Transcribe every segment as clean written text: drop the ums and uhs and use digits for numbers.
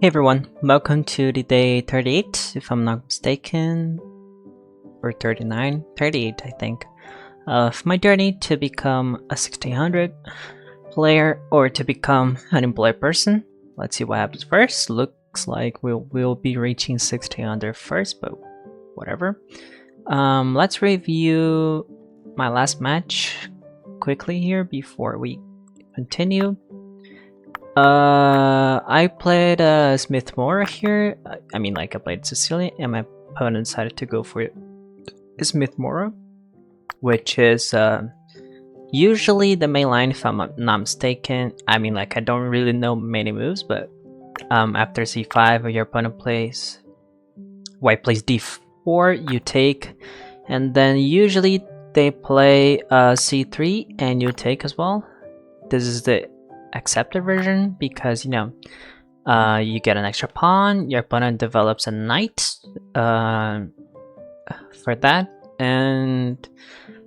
Hey everyone, welcome to the day 38, if I'm not mistaken, or 39, 38 I think, of my journey to become a 1600 player or to become an employed person. Let's see what happens first. Looks like we'll be reaching 1600 first, but whatever. Let's review my last match quickly here before we continue. I played Smith Mora here. I played Sicilian, and my opponent decided to go for Smith Mora, which is usually the main line if I'm not mistaken. I don't really know many moves, but after c5, your opponent plays white plays d4, you take, and then usually they play c3 and you take as well. This is the accepted version because you get an extra pawn, your opponent develops a knight for that, and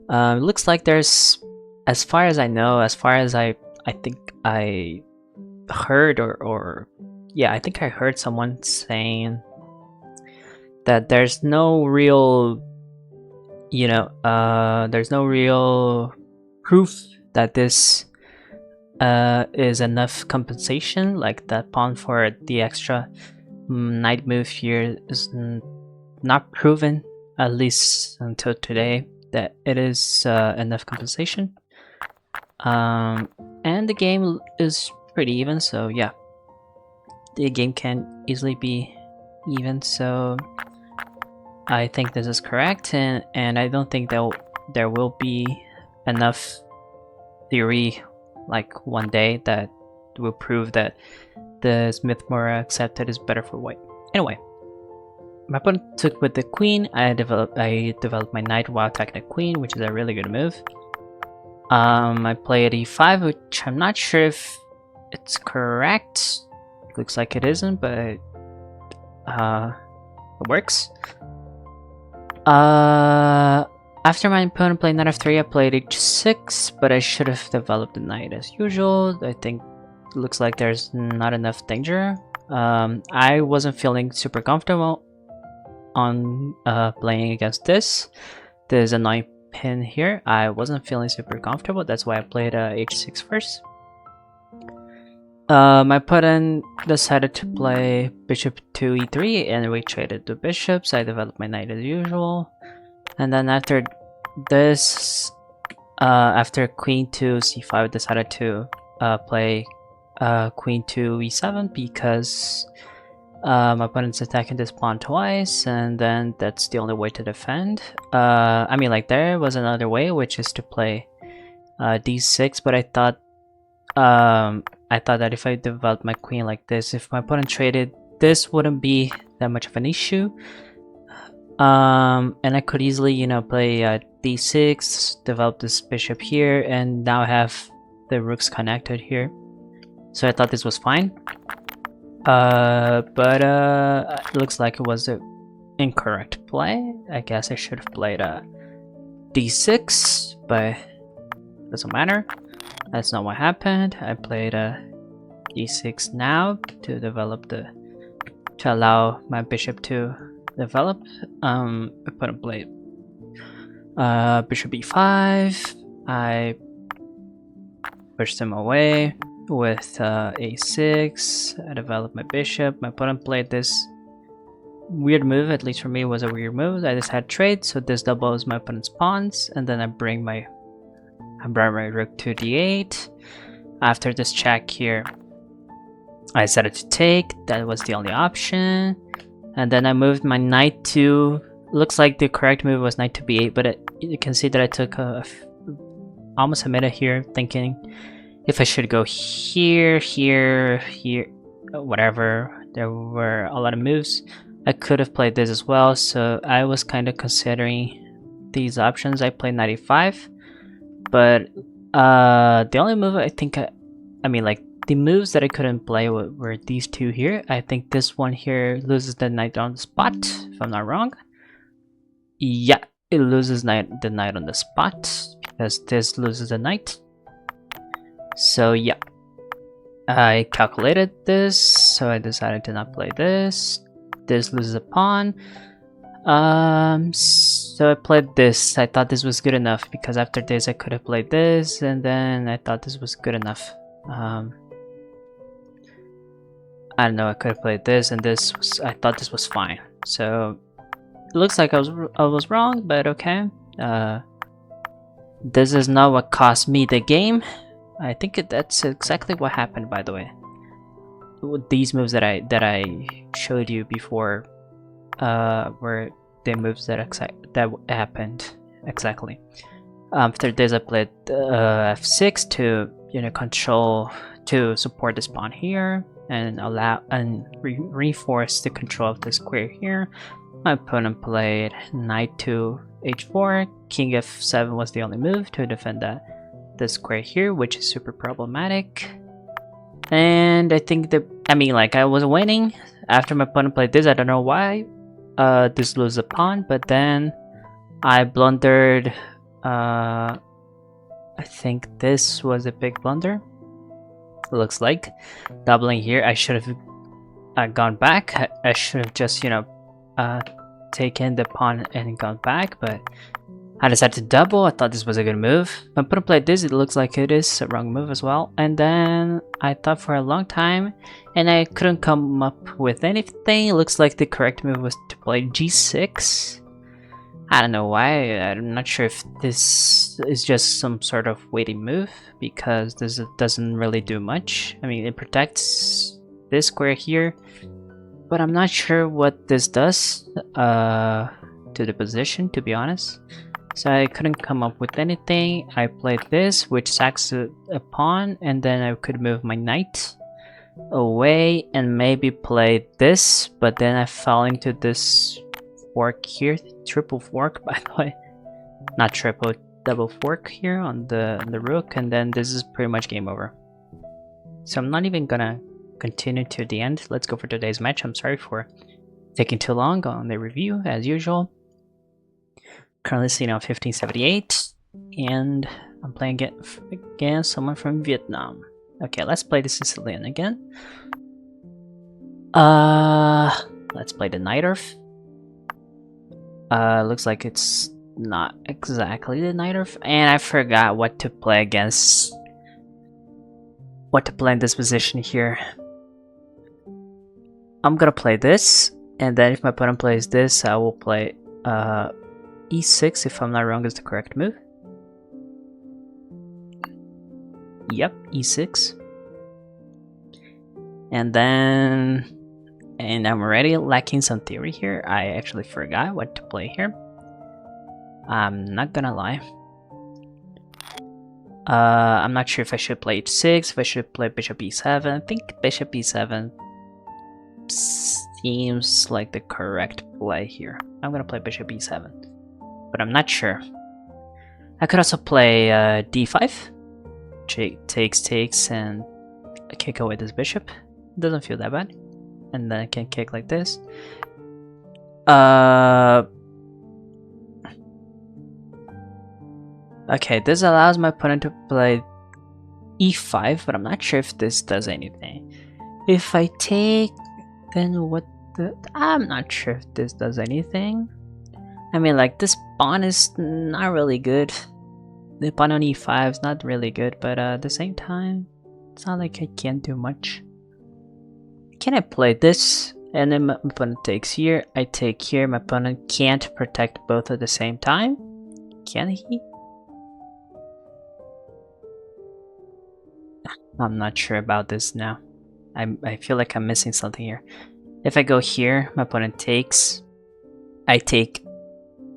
it looks like there's, as far as I know, as far as I think I heard I think I heard someone saying that there's no real there's no real proof that this is enough compensation, like that pawn for the extra knight move here is not proven, at least until today, that it is enough compensation. And the game is pretty even, so yeah, the game can easily be even, so I think this is correct, and I don't think there will be enough theory like one day that will prove that the Smith Mora accepted is better for white. Anyway, my opponent took with the queen. I developed my knight while attacking the queen, which is a really good move. I played e5, which I'm not sure if it's correct. Looks like it isn't, but it works. After my opponent played knight f3, I played h6, but I should have developed the knight as usual. I think it looks like there's not enough danger. I wasn't feeling super comfortable on playing against this. There's a 9 pin here. I wasn't feeling super comfortable. That's why I played h6 first. My opponent decided to play bishop to e3 and we traded the bishops. I developed my knight as usual. And then after this, after queen to c5, I decided to play queen to e7 because my opponent's attacking this pawn twice, and then that's the only way to defend. There was another way, which is to play d6, but I thought that if I developed my queen like this, if my opponent traded, this wouldn't be that much of an issue. And I could easily, play d6, develop this bishop here, and now have the rooks connected here. So I thought this was fine. But it looks like it was an incorrect play. I guess I should have played d6, but it doesn't matter. That's not what happened. I played d6 now to develop to allow my bishop to develop. I put in play bishop e5. I pushed him away with a6. I developed my bishop. My opponent played this weird move, at least for me it was a weird move. I just had trade, so this doubles my opponent's pawns, and then I bring my rook to d8. After this check here, I decided to take. That was the only option. And then I moved my knight to, looks like the correct move was knight to b8, but you can see that I took almost a minute here thinking if I should go here, whatever. There were a lot of moves. I could have played this as well, so I was kind of considering these options. I played knight e5, but the only move I think the moves that I couldn't play were these two here. I think this one here loses the knight on the spot, if I'm not wrong. Yeah, it loses the knight on the spot because this loses the knight. So yeah, I calculated this, so I decided to not play this. This loses a pawn. So I played this. I thought this was good enough because after this I could have played this, and then I thought this was good enough. I don't know. I could have played this, and this was. I thought this was fine. So it looks like I was wrong, but okay. This is not what cost me the game. I think that's exactly what happened, by the way. With these moves that I showed you before, were the moves that happened exactly. After this, I played f6 to control to support this pawn here and allow and reinforce the control of the square here. My opponent played knight to h4. King f7 was the only move to defend the square here, which is super problematic. And I think I was winning after my opponent played this. I don't know why. This loses a pawn, but then I blundered. I think this was a big blunder. Looks like doubling here. I should have gone back. I should have just taken the pawn and gone back, but I decided to double. I thought this was a good move. My opponent played this. It looks like it is a wrong move as well. And then I thought for a long time, and I couldn't come up with anything. It looks like the correct move was to play g6. I don't know why. I'm not sure if this is just some sort of waiting move, because this doesn't really do much. I mean, it protects this square here, but I'm not sure what this does to the position, to be honest. So I couldn't come up with anything. I played this, which sacks a pawn, and then I could move my knight away and maybe play this, but then I fell into this fork here, triple fork by the way, not triple, double fork here on the rook, and then this is pretty much game over. So I'm not even gonna continue to the end. Let's go for today's match. I'm sorry for taking too long on the review as usual. Currently sitting on 1578, and I'm playing against someone from Vietnam. Okay, let's play the Sicilian again. Let's play the Knight Earth. Looks like it's not exactly the Knight Earth, and I forgot what to play against. What to play in this position here. I'm gonna play this, and then if my opponent plays this, I will play e6, if I'm not wrong, is the correct move. Yep, e6. And I'm already lacking some theory here. I actually forgot what to play here. I'm not gonna lie. I'm not sure if I should play h6, if I should play bishop e7. I think bishop e7 seems like the correct play here. I'm gonna play bishop e7, but I'm not sure. I could also play d5. Takes, and kick away this bishop. Doesn't feel that bad. And then I can kick like this. Okay, this allows my opponent to play e5, but I'm not sure if this does anything. If I take, then what I'm not sure if this does anything. I mean, like, this pawn is not really good. The pawn on e5 is not really good, but at the same time, it's not like I can't do much. Can I play this? And then my opponent takes here, I take here, my opponent can't protect both at the same time? Can he? I'm not sure about this now. I feel like I'm missing something here. If I go here, my opponent takes, I take,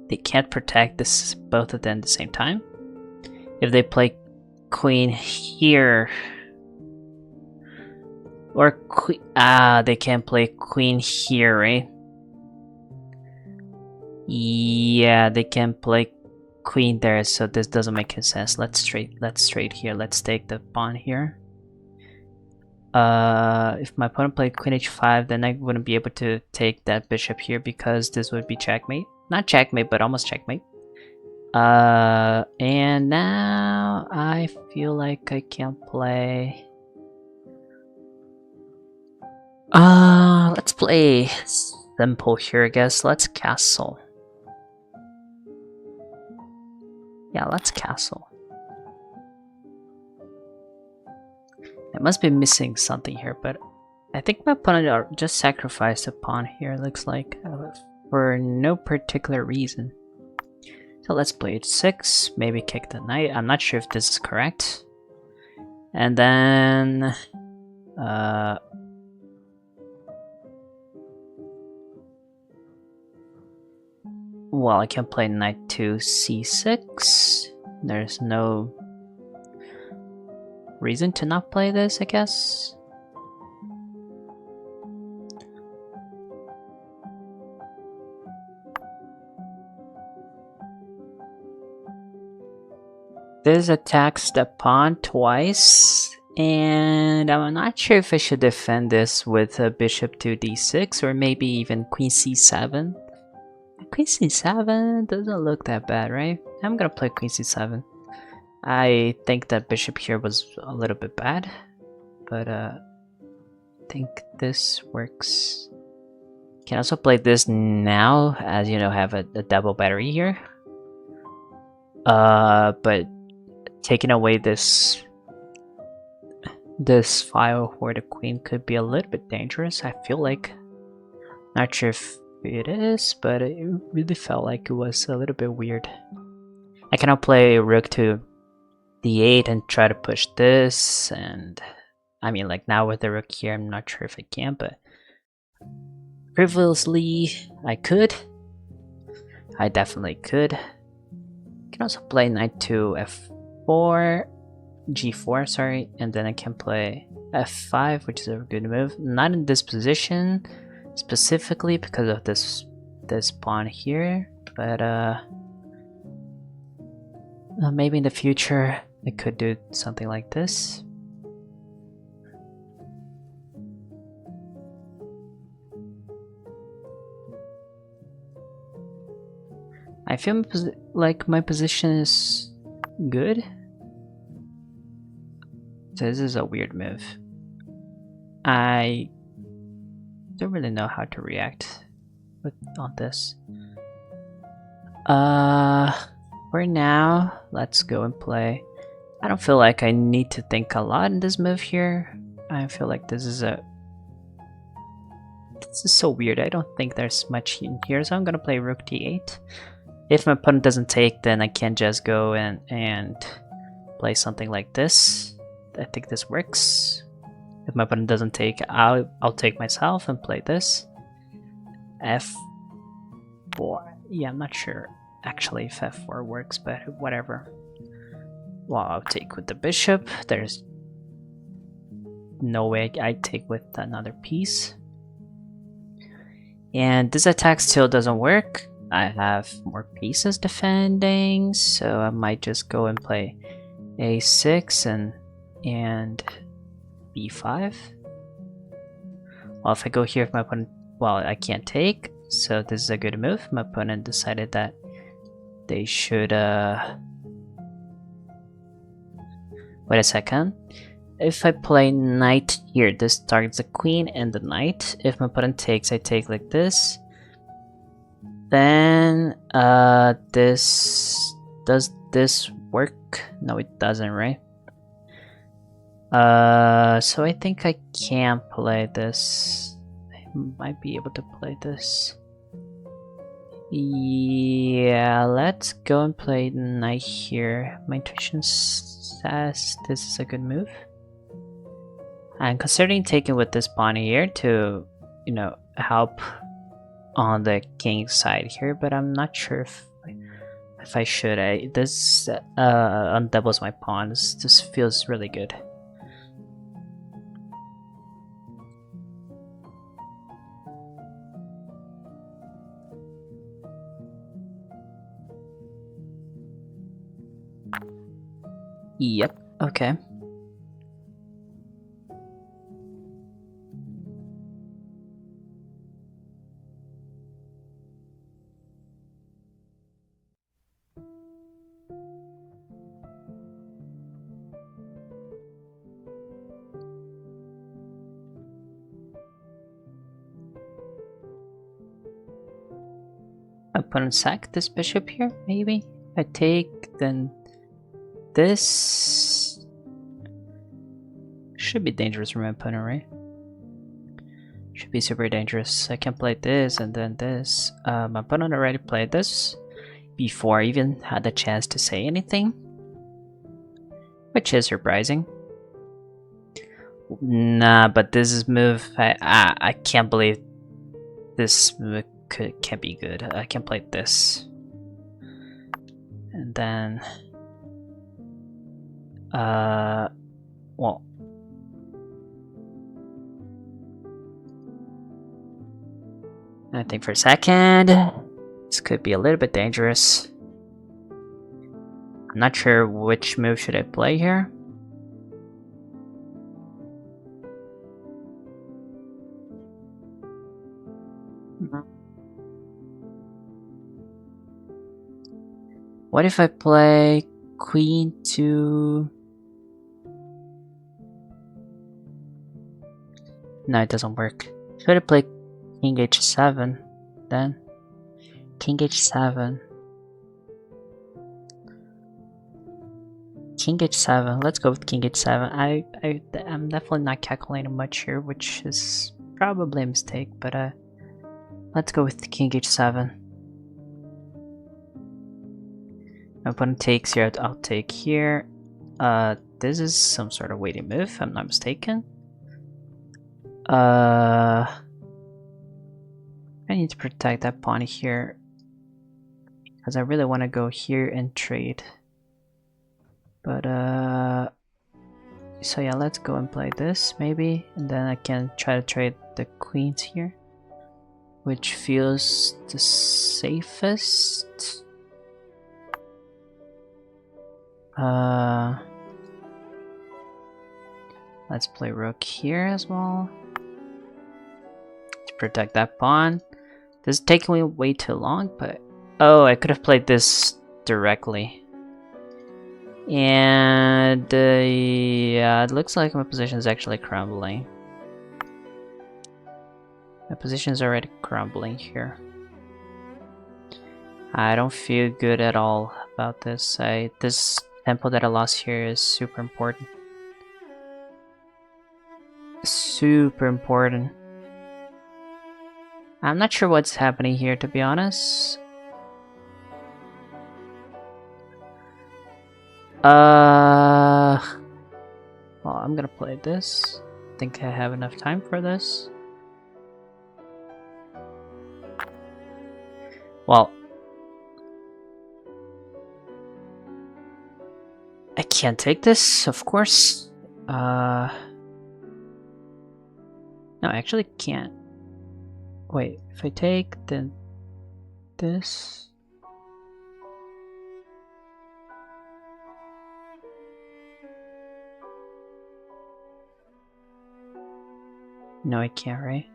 they can't protect this both of them at the same time. If they play queen here, or queen, they can't play queen here, right? Yeah, they can play queen there, so this doesn't make any sense. Let's straight here. Let's take the pawn here. If my opponent played queen h5, then I wouldn't be able to take that bishop here because this would be checkmate. Not checkmate, but almost checkmate. And now I feel like I can play Let's play simple here, I guess. Let's castle. Yeah, let's castle. I must be missing something here, but I think my opponent just sacrificed a pawn here, looks like, for no particular reason. So let's play h6, maybe kick the knight. I'm not sure if this is correct. And then... well, I can play knight to c6. There's no reason to not play this, I guess. This attacks the pawn twice, and I'm not sure if I should defend this with a bishop to d6 or maybe even queen c7. Queen c7 doesn't look that bad, right? I'm gonna play queen c7. I think that bishop here was a little bit bad, but I think this works. Can also play this now, as you know, have a double battery here. But taking away this file for the queen could be a little bit dangerous, I feel like. Not sure if it is, but it really felt like it was a little bit weird. I cannot play rook to d8 and try to push this, and I mean, like, now with the rook here, I'm not sure if I can, but previously I could. I definitely could. I can also play knight to f4, g4, sorry, and then I can play f5, which is a good move. Not in this position specifically because of this pawn here, but maybe in the future I could do something like this. I feel like my position is good. This is a weird move. I don't really know how to react on this. For now, let's go and play. I don't feel like I need to think a lot in this move here. I feel like this is so weird. I don't think there's much in here, so I'm gonna play rook d8. If my opponent doesn't take, then I can just go and play something like this. I think this works. If my opponent doesn't take, I'll take myself and play this. f4. Yeah, I'm not sure actually if f4 works, but whatever. Well, I'll take with the bishop. There's no way I take with another piece. And this attack still doesn't work. I have more pieces defending, so I might just go and play a6 and b5. Well, if I go here, if my opponent, well, I can't take, so this is a good move. My opponent decided that they should wait a second. If I play knight here, this targets the queen and the knight. If my opponent takes, I take like this. Then does this work? No, it doesn't, right? So I think I can play this. I might be able to play this. Yeah, let's go and play knight here. My intuition says this is a good move. I'm considering taking with this pawn here to, you know, help on the king's side here, but I'm not sure if I should. This undoubles my pawns. This feels really good. Yep, okay. opponent sack this bishop here, maybe? I take, then this should be dangerous for my opponent, right? Should be super dangerous. I can play this and then this. My opponent already played this before I even had the chance to say anything, which is surprising. Nah, but this is move. I can't believe this move can't be good. I can play this, and then well, I think for a second, this could be a little bit dangerous. I'm not sure which move should I play here. What if I play queen to... No, it doesn't work. Should I play king h7 then? King h7. King h7. Let's go with king h7. I'm definitely not calculating much here, which is probably a mistake, but let's go with king h7. My opponent takes here, I'll take here. This is some sort of waiting move, if I'm not mistaken. I need to protect that pawn here because I really want to go here and trade. But so yeah, let's go and play this maybe, and then I can try to trade the queens here, which feels the safest. Let's play rook here as well to protect that pawn. This is taking me way too long, but oh, I could have played this directly. And yeah, it looks like my position is actually crumbling. My position is already crumbling here. I don't feel good at all about this. This tempo that I lost here is super important. Super important. I'm not sure what's happening here, to be honest. Well, I'm gonna play this. I think I have enough time for this. Well, I can't take this, of course. No, I actually can't. Wait, if I take then this. No, I can't, right?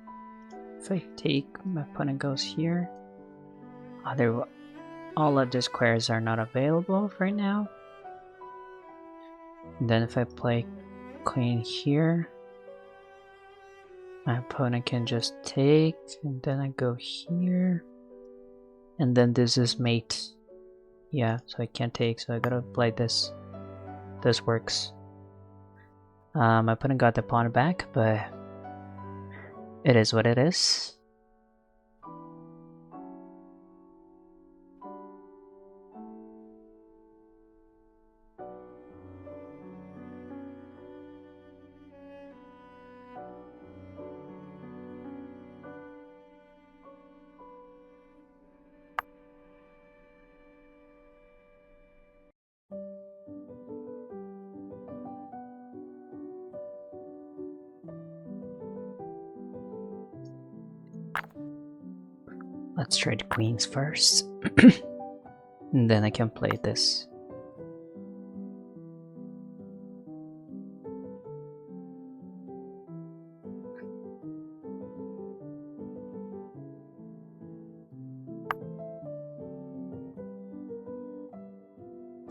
If I take, my opponent goes here. All of the squares are not available right now. And then if I play queen here, my opponent can just take, and then I go here. And then this is mate. Yeah, so I can't take, so I gotta play this. This works. My opponent got the pawn back, but it is what it is. Let's trade queens first. And then I can play this.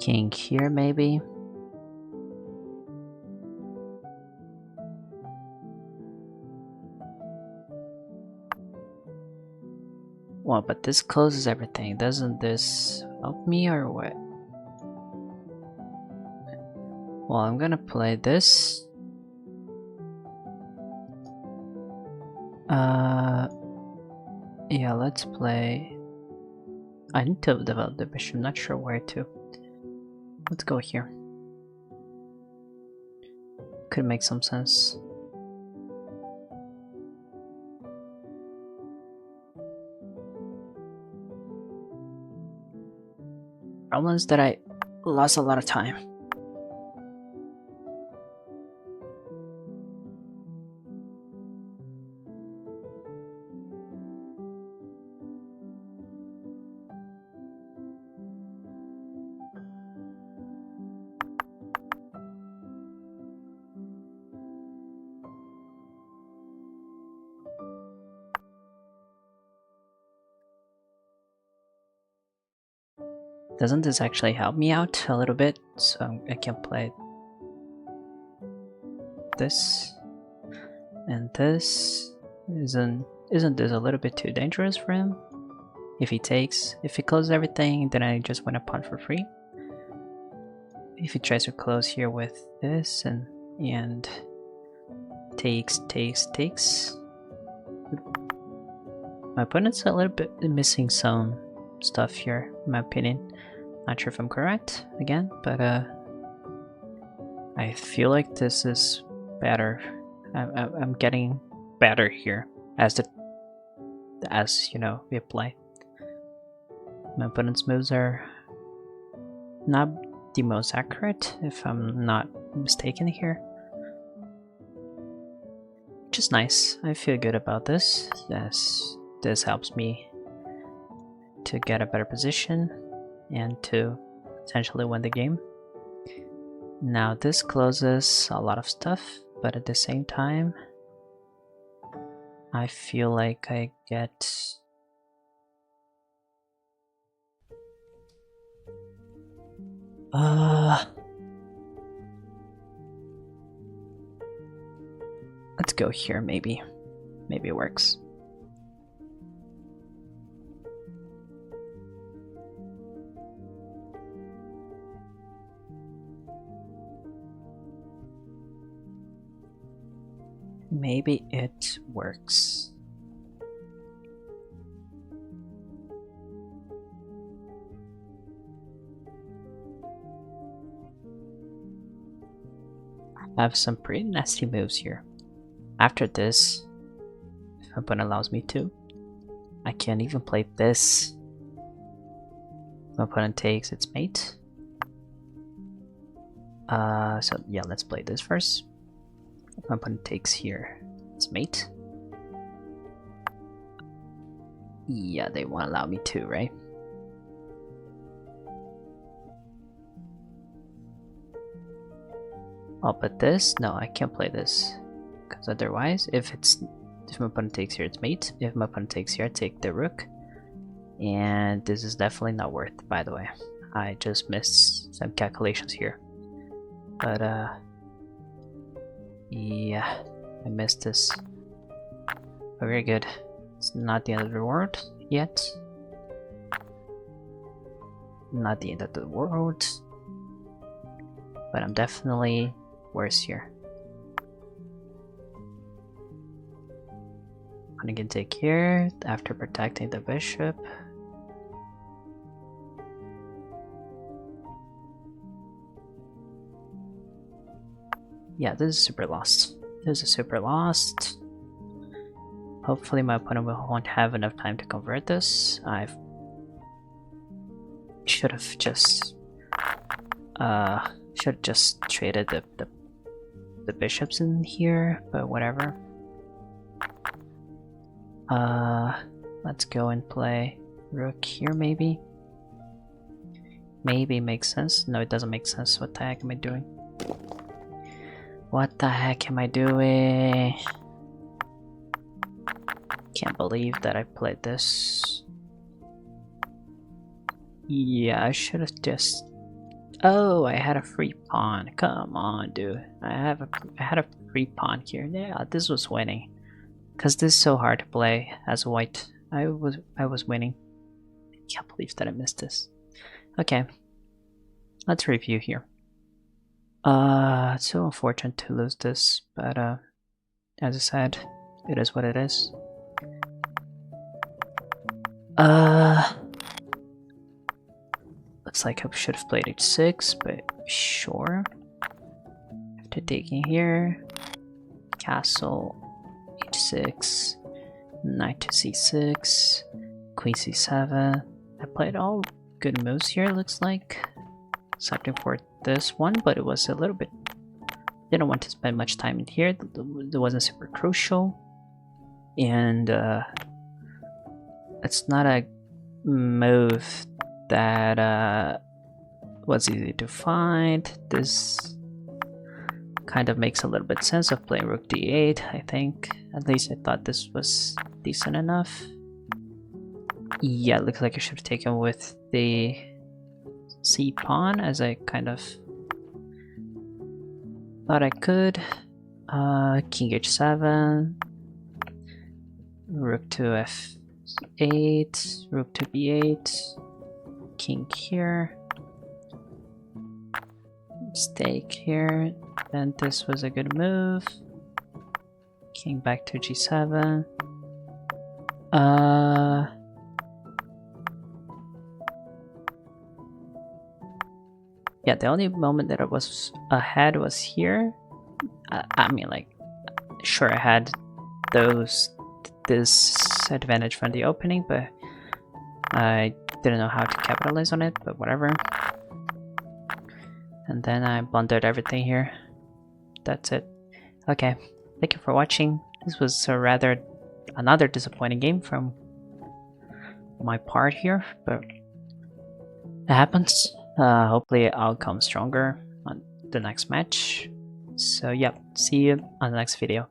King here, maybe. Well, but this closes everything. Doesn't this help me or what? Well, I'm gonna play this. Yeah, let's play. I need to develop the bishop, I'm not sure where to. Let's go here. Could make some sense. Problem is that I lost a lot of time. Doesn't this actually help me out a little bit? So I can play this and this. Isn't this a little bit too dangerous for him? If he closes everything, then I just win a pawn for free. If he tries to close here with this and takes. My opponent's a little bit missing some stuff here, in my opinion. Not sure if I'm correct again, but I feel like this is better. I'm getting better here as you know we play. My opponent's moves are not the most accurate, if I'm not mistaken here. Which is nice. I feel good about this. Yes, this helps me to get a better position and to potentially win the game. Now this closes a lot of stuff, but at the same time I feel like I get let's go here, maybe it works. Maybe it works. I have some pretty nasty moves here. After this, if my opponent allows me to, I can't even play this. My opponent takes its mate. So yeah, let's play this first. My opponent takes here its mate. Yeah, they won't allow me to, right? Oh, but this? No, I can't play this. Because otherwise, if my opponent takes here, it's mate. If my opponent takes here, I take the rook. And this is definitely not worth, by the way. I just missed some calculations here. But, yeah, I missed this. But very good. It's not the end of the world yet. Not the end of the world. But I'm definitely worse here. I can take here after protecting the bishop. Yeah, this is super lost. This is super lost. Hopefully my opponent won't have enough time to convert this. I should have just traded the bishops in here, but whatever. Let's go and play rook here, maybe. Maybe makes sense. No, it doesn't make sense. What the heck am I doing? What the heck am I doing? Can't believe that I played this. Yeah, I should have just... Oh, I had a free pawn. Come on, dude. I had a free pawn here. Yeah, this was winning. Because this is so hard to play as a white I was winning. I can't believe that I missed this. Okay, let's review here. It's so unfortunate to lose this, but as I said, it is what it is. Looks like I should have played h6, but sure. After taking here, castle, h6, knight to c6, queen c7. I played all good moves here, looks like. Excepting for this one, but it was a little bit... Didn't want to spend much time in here. It wasn't super crucial. And it's not a move that was easy to find. This kind of makes a little bit sense of playing rook d8, I think. At least I thought this was decent enough. Yeah, it looks like I should have taken with the c pawn, as I kind of thought I could. King h7, rook to f8, rook to b8, king here, stake here, and this was a good move. King back to g7. Yeah, the only moment that I was ahead was here. I mean, like, sure, I had this advantage from the opening, but I didn't know how to capitalize on it, but whatever. And then I blundered everything here. That's it. Okay, thank you for watching. This was another disappointing game from my part here, but it happens. Hopefully I'll come stronger on the next match. So yeah, see you on the next video.